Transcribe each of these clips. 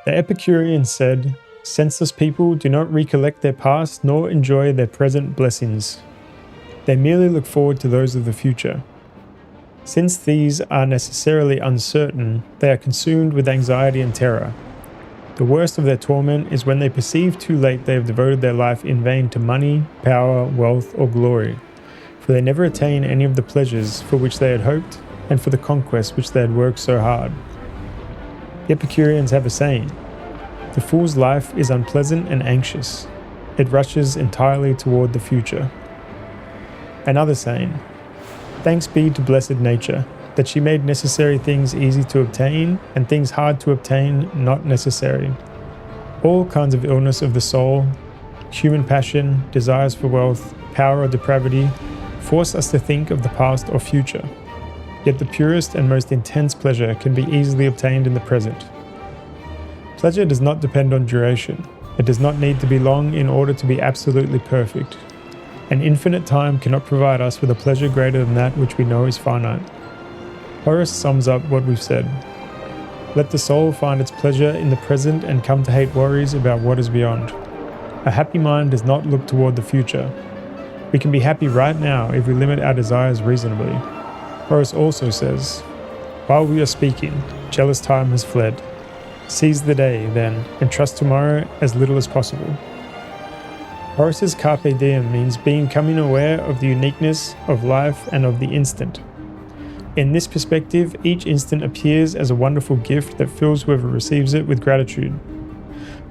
The Epicureans said, "Senseless people do not recollect their past nor enjoy their present blessings. They merely look forward to those of the future. Since these are necessarily uncertain, they are consumed with anxiety and terror. The worst of their torment is when they perceive too late they have devoted their life in vain to money, power, wealth, or glory, for they never attain any of the pleasures for which they had hoped and for the conquest which they had worked so hard." The Epicureans have a saying, "The fool's life is unpleasant and anxious. It rushes entirely toward the future." Another saying, "Thanks be to blessed nature, that she made necessary things easy to obtain, and things hard to obtain not necessary. All kinds of illness of the soul, human passion, desires for wealth, power or depravity, force us to think of the past or future. Yet the purest and most intense pleasure can be easily obtained in the present. Pleasure does not depend on duration. It does not need to be long in order to be absolutely perfect. An infinite time cannot provide us with a pleasure greater than that which we know is finite." Horace sums up what we've said. Let the soul find its pleasure in the present and come to hate worries about what is beyond. A happy mind does not look toward the future. We can be happy right now if we limit our desires reasonably. Horace also says, "While we are speaking, jealous time has fled. Seize the day, then, and trust tomorrow as little as possible." Horace's carpe diem means becoming aware of the uniqueness of life and of the instant. In this perspective, each instant appears as a wonderful gift that fills whoever receives it with gratitude.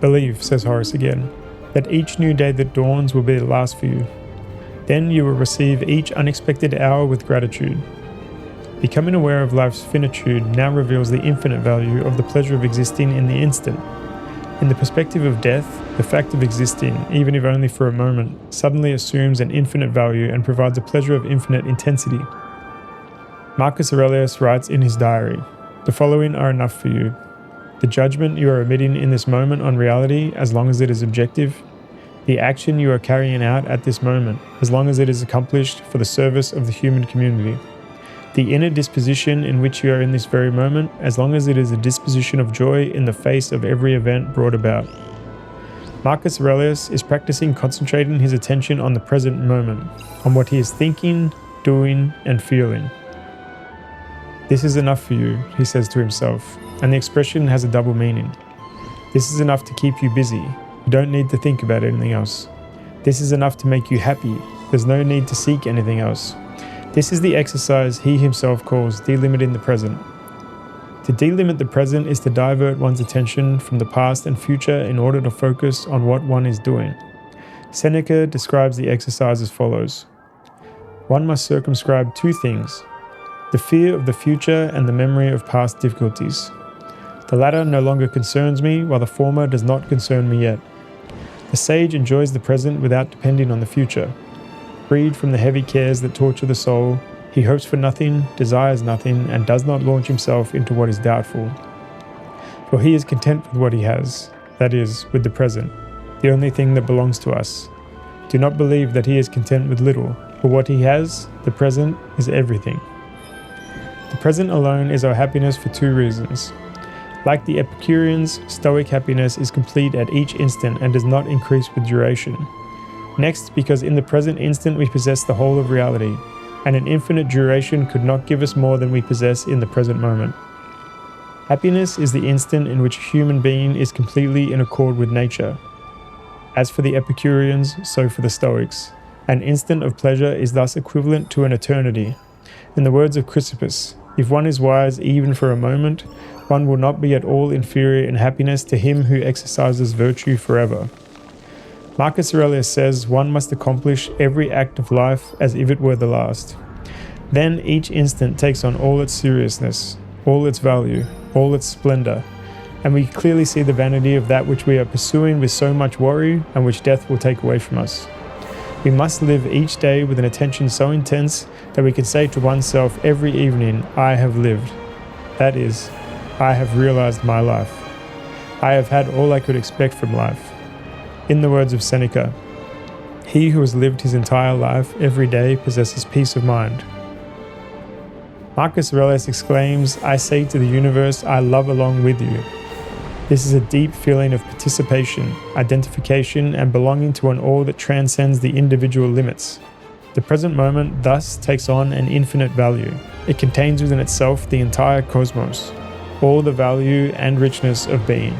"Believe," says Horace again, "that each new day that dawns will be the last for you. Then you will receive each unexpected hour with gratitude." Becoming aware of life's finitude now reveals the infinite value of the pleasure of existing in the instant. In the perspective of death, the fact of existing, even if only for a moment, suddenly assumes an infinite value and provides a pleasure of infinite intensity. Marcus Aurelius writes in his diary, "The following are enough for you. The judgment you are emitting in this moment on reality, as long as it is objective. The action you are carrying out at this moment, as long as it is accomplished for the service of the human community. The inner disposition in which you are in this very moment, as long as it is a disposition of joy in the face of every event brought about." Marcus Aurelius is practicing concentrating his attention on the present moment, on what he is thinking, doing, and feeling. "This is enough for you," he says to himself, and the expression has a double meaning. This is enough to keep you busy. You don't need to think about anything else. This is enough to make you happy. There's no need to seek anything else. This is the exercise he himself calls delimiting the present. To delimit the present is to divert one's attention from the past and future in order to focus on what one is doing. Seneca describes the exercise as follows. "One must circumscribe two things, the fear of the future and the memory of past difficulties. The latter no longer concerns me, while the former does not concern me yet. The sage enjoys the present without depending on the future. Freed from the heavy cares that torture the soul, he hopes for nothing, desires nothing, and does not launch himself into what is doubtful. For he is content with what he has, that is, with the present, the only thing that belongs to us. Do not believe that he is content with little, for what he has, the present, is everything. The present alone is our happiness for two reasons. Like the Epicureans, Stoic happiness is complete at each instant and does not increase with duration. Next, because in the present instant we possess the whole of reality, and an infinite duration could not give us more than we possess in the present moment. Happiness is the instant in which a human being is completely in accord with nature. As for the Epicureans, so for the Stoics. An instant of pleasure is thus equivalent to an eternity. In the words of Chrysippus, if one is wise even for a moment, one will not be at all inferior in happiness to him who exercises virtue forever. Marcus Aurelius says one must accomplish every act of life as if it were the last. Then each instant takes on all its seriousness, all its value, all its splendor, and we clearly see the vanity of that which we are pursuing with so much worry and which death will take away from us. We must live each day with an attention so intense that we can say to oneself every evening, "I have lived." That is, I have realized my life. I have had all I could expect from life. In the words of Seneca, he who has lived his entire life every day possesses peace of mind. Marcus Aurelius exclaims, "I say to the universe, I love along with you." This is a deep feeling of participation, identification, and belonging to an all that transcends the individual limits. The present moment thus takes on an infinite value. It contains within itself the entire cosmos, all the value and richness of being.